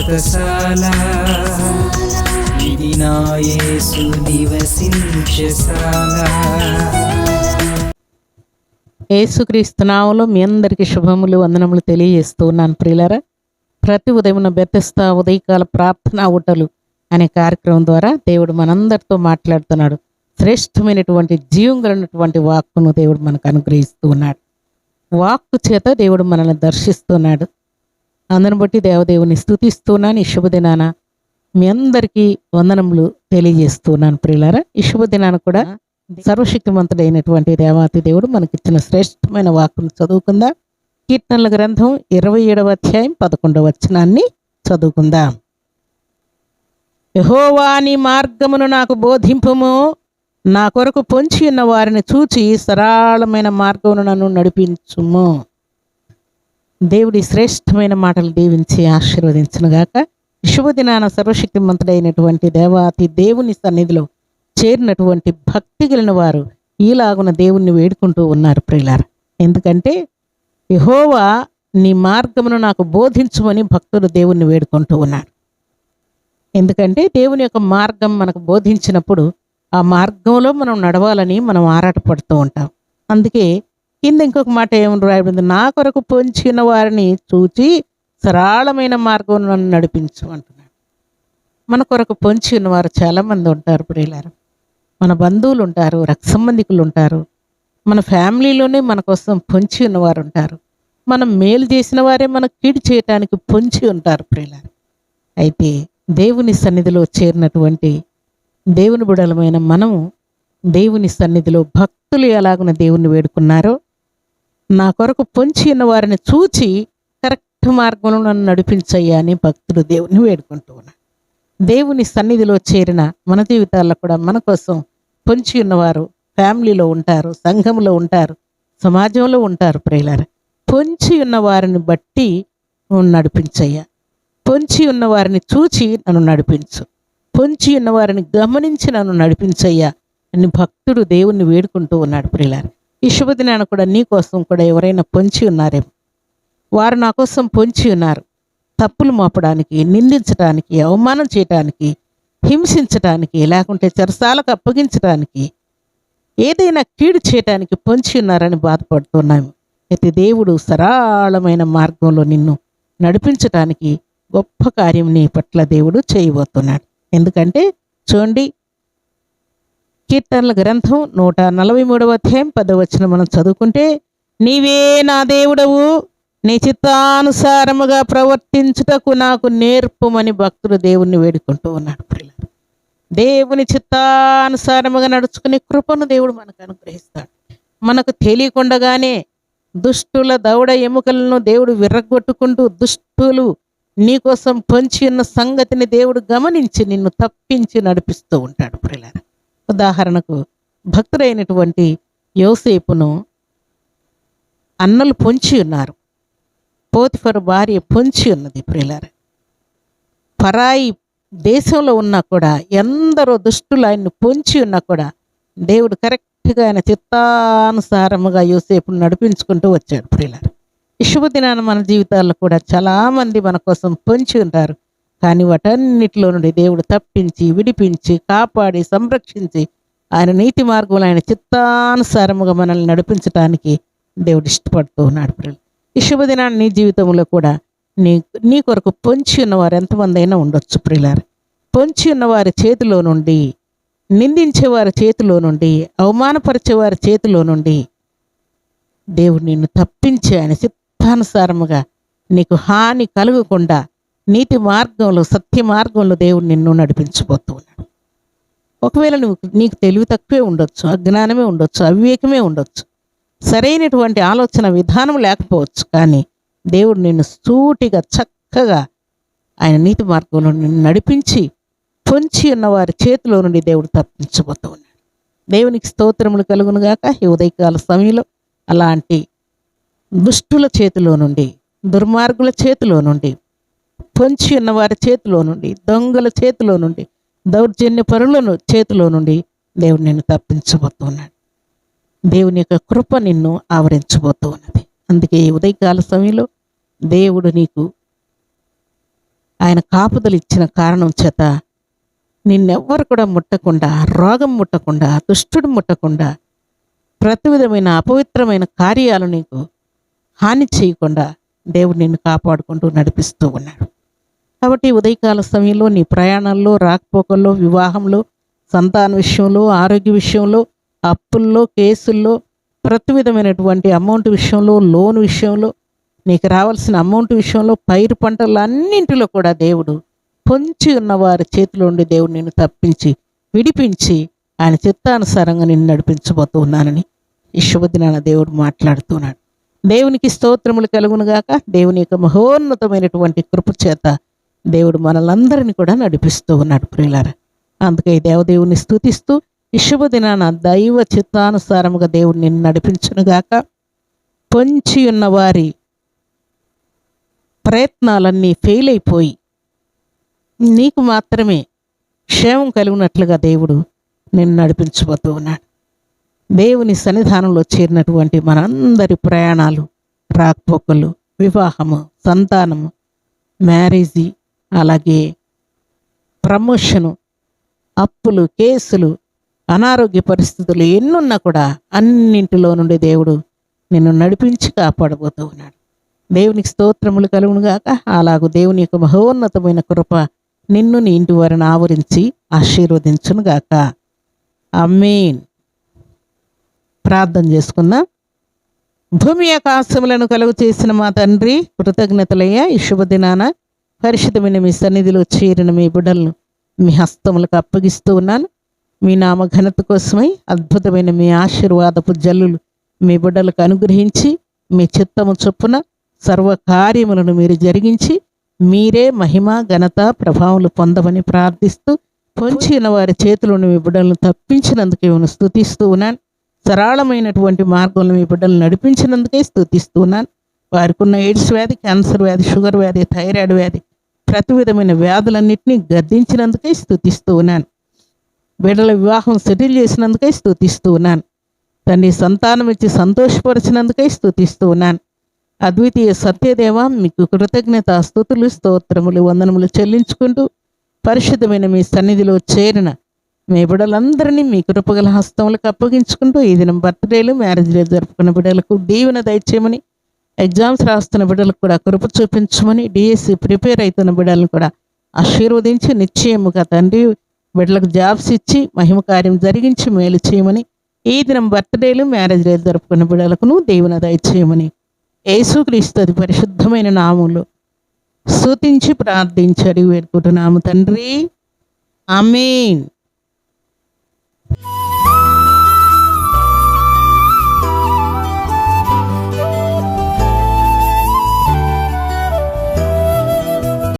వ్రతశాల ఇది నా యేసు నివసించశాల. యేసుక్రీస్తు నామములో మీ అందరికీ శుభములు వందనములు తెలియజేస్తూ ఉన్నాను ప్రియులారా. ప్రతి ఉదయం బెతెస్దా ఉదయకాల ప్రార్థనా ఊటలు అనే కార్యక్రమం ద్వారా దేవుడు మనందరితో మాట్లాడుతున్నాడు. శ్రేష్టమైనటువంటి జీవం కలిగినటువంటి వాక్కును దేవుడు మనకు అనుగ్రహిస్తూ ఉన్నాడు. వాక్కు చేత దేవుడు మనల్ని దర్శిస్తున్నాడు. అందరిని బట్టి దేవదేవుని స్తుతిస్తున్నాను. ఈ శుభదినాన మీ అందరికీ వందనములు తెలియజేస్తున్నాను ప్రియులారా. ఈ శుభదినాన కూడా సర్వశక్తిమంతుడైనటువంటి దేవాతి దేవుడు మనకిచ్చిన శ్రేష్టమైన వాక్కును చదువుకుందాం. కీర్తనల గ్రంథం 27వ అధ్యాయం 11వ వచనాన్ని చదువుకుందాం. యెహోవా నీ మార్గమును నాకు బోధింపుము, నా కొరకు పొంచి ఉన్న వారిని చూచి సరళమైన మార్గమును నన్ను నడిపించుము. దేవుడి శ్రేష్టమైన మాటలు దీవించి ఆశీర్వదించునుగాక. శుభదినాన సర్వశక్తిమంతుడైనటువంటి దేవాతి దేవుని సన్నిధిలో చేరినటువంటి భక్తి కలిగిన వారు ఈలాగున దేవుణ్ణి వేడుకుంటూ ఉన్నారు ప్రియులారా. ఎందుకంటే యెహోవా నీ మార్గమును నాకు బోధించుమని భక్తులు దేవుణ్ణి వేడుకుంటూ ఉన్నారు. ఎందుకంటే దేవుని యొక్క మార్గం మనకు బోధించినప్పుడు ఆ మార్గంలో మనం నడవాలని మనం ఆరాటపడుతూ ఉంటాం. అందుకే కింద ఇంకొక మాట ఏమని రాయబడింది, నా కొరకు పొంచిన వారిని చూచి సరళమైన మార్గం నన్ను నడిపించు అంటున్నాడు. మన కొరకు పొంచి ఉన్నవారు చాలామంది ఉంటారు ప్రియులారా. మన బంధువులు ఉంటారు, రక్త సంబంధికులు ఉంటారు, మన ఫ్యామిలీలోనే మన కోసం పొంచి ఉన్నవారు ఉంటారు. మనం మేలు చేసిన వారే మనకు కీడు చేయటానికి పొంచి ఉంటారు ప్రియులారా. అయితే దేవుని సన్నిధిలో చేరినటువంటి దేవుని బిడ్డలమైన మనము దేవుని సన్నిధిలో భక్తులు ఎలాగున దేవుని వేడుకున్నారో, నా కొరకు పొంచి ఉన్న వారిని చూచి కరెక్ట్ మార్గంలో నన్ను నడిపించయ్యా అని భక్తులు దేవుని వేడుకుంటూ ఉన్నారు. దేవుని సన్నిధిలో చేరిన మన జీవితాల్లో కూడా మన కోసం పొంచి ఉన్నవారు ఫ్యామిలీలో ఉంటారు, సంఘంలో ఉంటారు, సమాజంలో ఉంటారు ప్రియులారా. పొంచి ఉన్న వారిని బట్టి నువ్వు నడిపించయ్యా, పొంచి ఉన్న వారిని చూచి నన్ను నడిపించు, పొంచి ఉన్న వారిని గమనించి నన్ను నడిపించయ్యా అని భక్తుడు దేవుణ్ణి వేడుకుంటూ ఉన్నాడు ప్రియులారా. ఈ శుభదినాన కూడా నీ కోసం కూడా ఎవరైనా పొంచి ఉన్నారేమో, వారు నా కోసం పొంచి ఉన్నారు. తప్పులు మోపడానికి, నిందించడానికి, అవమానం చేయటానికి, హింసించటానికి, లేకుంటే చెరసాలకు అప్పగించడానికి, ఏదైనా కీడు చేయటానికి పొంచి ఉన్నారని బాధపడుతున్నాము. అయితే దేవుడు సరళమైన మార్గంలో నిన్ను నడిపించటానికి గొప్ప కార్యం నీ పట్ల దేవుడు చేయబోతున్నాడు. ఎందుకంటే చూడండి, కీర్తనల గ్రంథం 143వ అధ్యాయం 10వ వచనం మనం చదువుకుంటే, నీవే నా దేవుడవు, నీ చిత్తానుసారముగా ప్రవర్తించుటకు నాకు నేర్పుమని భక్తుడు దేవుణ్ణి వేడుకుంటూ ఉన్నాడు. దేవుని చిత్తానుసారముగా నడుచుకునే కృపను దేవుడు మనకు అనుగ్రహిస్తాడు. మనకు తెలియకుండానే దుష్టుల దవడ ఎముకలను దేవుడు విర్రగొట్టుకుంటూ, దుష్టులు నీకోసం పొంచి ఉన్న సంగతిని దేవుడు గమనించి నిన్ను తప్పించి నడిపిస్తూ ఉంటాడు ప్రియులారా. ఉదాహరణకు భక్తుడైనటువంటి యోసేపును అన్నలు పొంచి ఉన్నారు. పోతిఫరు భార్య పొంచి ఉన్నది ప్రియులారా. పరాయి దేశంలో ఉన్నా కూడా, ఎందరో దుష్టులు ఆయన్ని పొంచి ఉన్నా కూడా దేవుడు కరెక్ట్గా ఆయన చిత్తానుసారముగా యోసేపును నడిపించుకుంటూ వచ్చాడు ప్రియులారా. ఈ శుభదినాన మన జీవితాల్లో కూడా చాలామంది మన కోసం పొంచి ఉంటారు. కానీ వాటన్నిటిలో నుండి దేవుడు తప్పించి, విడిపించి, కాపాడి, సంరక్షించి ఆయన నీతి మార్గంలో ఆయన చిత్తానుసారముగా మనల్ని నడిపించడానికి దేవుడు ఇష్టపడుతూ ఉన్నాడు ప్రియులు. ఈ శుభదినాన్ని నీ జీవితంలో కూడా నీ కొరకు పొంచి ఉన్నవారు ఎంతమంది అయినా ఉండొచ్చు ప్రియులారా. పొంచి ఉన్నవారి చేతిలో నుండి, నిందించేవారి చేతిలో నుండి, అవమానపరిచే వారి చేతిలో నుండి దేవుడు నిన్ను తప్పించి ఆయన చిత్తానుసారముగా నీకు హాని కలగకుండా నీతి మార్గంలో, సత్య మార్గంలో దేవుడు నిన్ను నడిపించబోతూ ఉన్నాడు. ఒకవేళ నీకు తెలివి తక్కువే ఉండొచ్చు, అజ్ఞానమే ఉండొచ్చు, అవివేకమే ఉండొచ్చు, సరైనటువంటి ఆలోచన విధానం లేకపోవచ్చు. కానీ దేవుడు నిన్ను సూటిగా చక్కగా ఆయన నీతి మార్గంలో నిన్ను నడిపించి పొంచి ఉన్న వారి చేతిలో నుండి దేవుడు తప్పించబోతూ ఉన్నాడు. దేవునికి స్తోత్రములు కలుగునుగాక. ఈ ఉదయకాల సమయంలో అలాంటి దుష్టుల చేతిలో నుండి, దుర్మార్గుల చేతిలో నుండి, పొంచి ఉన్న వారి చేతిలో నుండి, దొంగల చేతిలో నుండి, దౌర్జన్య పరులను చేతిలో నుండి దేవుడు నిన్ను తప్పించబోతున్నాడు. దేవుని యొక్క కృప నిన్ను ఆవరించబోతూ ఉన్నది. అందుకే ఈ ఉదయకాల సమయంలో దేవుడు నీకు ఆయన కాపుదలు ఇచ్చిన కారణం చేత నిన్నెవ్వరు కూడా ముట్టకుండా, రోగం ముట్టకుండా, దుష్టుడు ముట్టకుండా, ప్రతి విధమైన అపవిత్రమైన కార్యాలు నీకు హాని చేయకుండా దేవుడు నిన్ను కాపాడుకుంటూ నడిపిస్తూ ఉన్నాడు. కాబట్టి ఉదయకాల సమయంలో నీ ప్రయాణాల్లో, రాకపోకల్లో, వివాహంలో, సంతాన విషయంలో, ఆరోగ్య విషయంలో, అప్పుల్లో, కేసుల్లో, ప్రతి విధమైనటువంటి అమౌంట్ విషయంలో, లోన్ విషయంలో, నీకు రావాల్సిన అమౌంట్ విషయంలో, పైరు పంటలు అన్నింటిలో కూడా దేవుడు పొంచి ఉన్న వారి చేతిలో ఉండి దేవుడు నిన్ను తప్పించి విడిపించి ఆయన చిత్తానుసారంగా నిన్ను నడిపించబోతూ ఉన్నానని ఈ శుభదినాన దేవుడు మాట్లాడుతున్నాడు. దేవునికి స్తోత్రములు కలుగునుగాక. దేవుని యొక్క మహోన్నతమైనటువంటి కృప చేత దేవుడు మనలందరినీ కూడా నడిపిస్తూ ఉన్నాడు ప్రియులారా. అందుకే దేవదేవుని స్తుతిస్తూ ఈ శుభదినాన దైవ చిత్తానుసారముగా దేవుడు నిన్ను నడిపించునుగాక. పొంచి ఉన్న వారి ప్రయత్నాలన్నీ ఫెయిల్ అయిపోయి నీకు మాత్రమే క్షేమం కలిగినట్లుగా దేవుడు నిన్ను నడిపించబోతూ ఉన్నాడు. దేవుని సన్నిధానంలో చేరినటువంటి మనందరి ప్రయాణాలు, రాకపోకలు, వివాహము, సంతానము, మ్యారేజీ, అలాగే ప్రమోషను, అప్పులు, కేసులు, అనారోగ్య పరిస్థితులు ఎన్నున్నా కూడా అన్నింటిలో నుండి దేవుడు నిన్ను నడిపించి కాపాడబోతూ ఉన్నాడు. దేవునికి స్తోత్రములు కలుగునుగాక. అలాగూ దేవుని యొక్క మహోన్నతమైన కృప నిన్ను, నీ ఇంటి వారిని ఆవరించి ఆశీర్వదించునుగాక. ఆమేన్. ప్రార్థన చేసుకుందాం. భూమి ఆకాశములను కలుగు చేసిన మా తండ్రి, కృతజ్ఞతలయ్యా. ఈ శుభదినాన పరిశుద్ధమైన మీ సన్నిధిలో చేరిన మీ బిడ్డలను మీ హస్తములకు అప్పగిస్తూ ఉన్నాను. మీ నామ ఘనత కోసమై అద్భుతమైన మీ ఆశీర్వాదపు జల్లులు మీ బిడ్డలకు అనుగ్రహించి మీ చిత్తము చొప్పున సర్వకార్యములను మీరు జరిగించి మీరే మహిమ, ఘనత, ప్రభావములు పొందమని ప్రార్థిస్తూ పొంచిన వారి చేతులను మీ బిడ్డలను తప్పించినందుకే స్తుతిస్తూ ఉన్నాను. సరళమైనటువంటి మార్గంలో మీ బిడ్డలను నడిపించినందుకే స్తుతిస్తూ ఉన్నాను. వారికి ఉన్న ఎయిడ్స్ వ్యాధి, క్యాన్సర్ వ్యాధి, షుగర్ వ్యాధి, థైరాయిడ్ వ్యాధి, ప్రతి విధమైన వ్యాధులన్నింటినీ గద్దించినందుకే స్తుతిస్తూ ఉన్నాను. బిడ్డల వివాహం సెటిల్ చేసినందుకే స్తుతిస్తూ ఉన్నాను. తండ్రి సంతానం ఇచ్చి సంతోషపరిచినందుకే స్తుతిస్తూ ఉన్నాను. అద్వితీయ సత్యదేవ, మీకు కృతజ్ఞత స్తుతులు, స్తోత్రములు, వందనములు చెల్లించుకుంటూ పరిశుద్ధమైన మీ సన్నిధిలో చేరిన మీ బిడ్డలందరినీ మీ కృపగల హస్తములకు అప్పగించుకుంటూ ఈ దినం బర్త్డేలు, మ్యారేజ్లు జరుపుకున్న బిడ్డలకు దీవెన దయచేయమని, ఎగ్జామ్స్ రాస్తున్న బిడ్డలకు కూడా కృప చూపించమని, డిఎస్సి ప్రిపేర్ అవుతున్న బిడ్డలను కూడా ఆశీర్వదించి నిశ్చయముగా తండ్రి బిడ్డలకు జాబ్స్ ఇచ్చి మహిమ కార్యం జరిగించి మేలు చేయమని, ఈ దినం బర్త్డేలు, మ్యారేజ్లు జరుపుకున్న బిడ్డలకును దీవెన దయచేయమని యేసుక్రీస్తు అతి పరిశుద్ధమైన నామములో స్తుతించి ప్రార్థించి అడిగి వేడుకుంటున్నాము తండ్రి. ఆమేన్.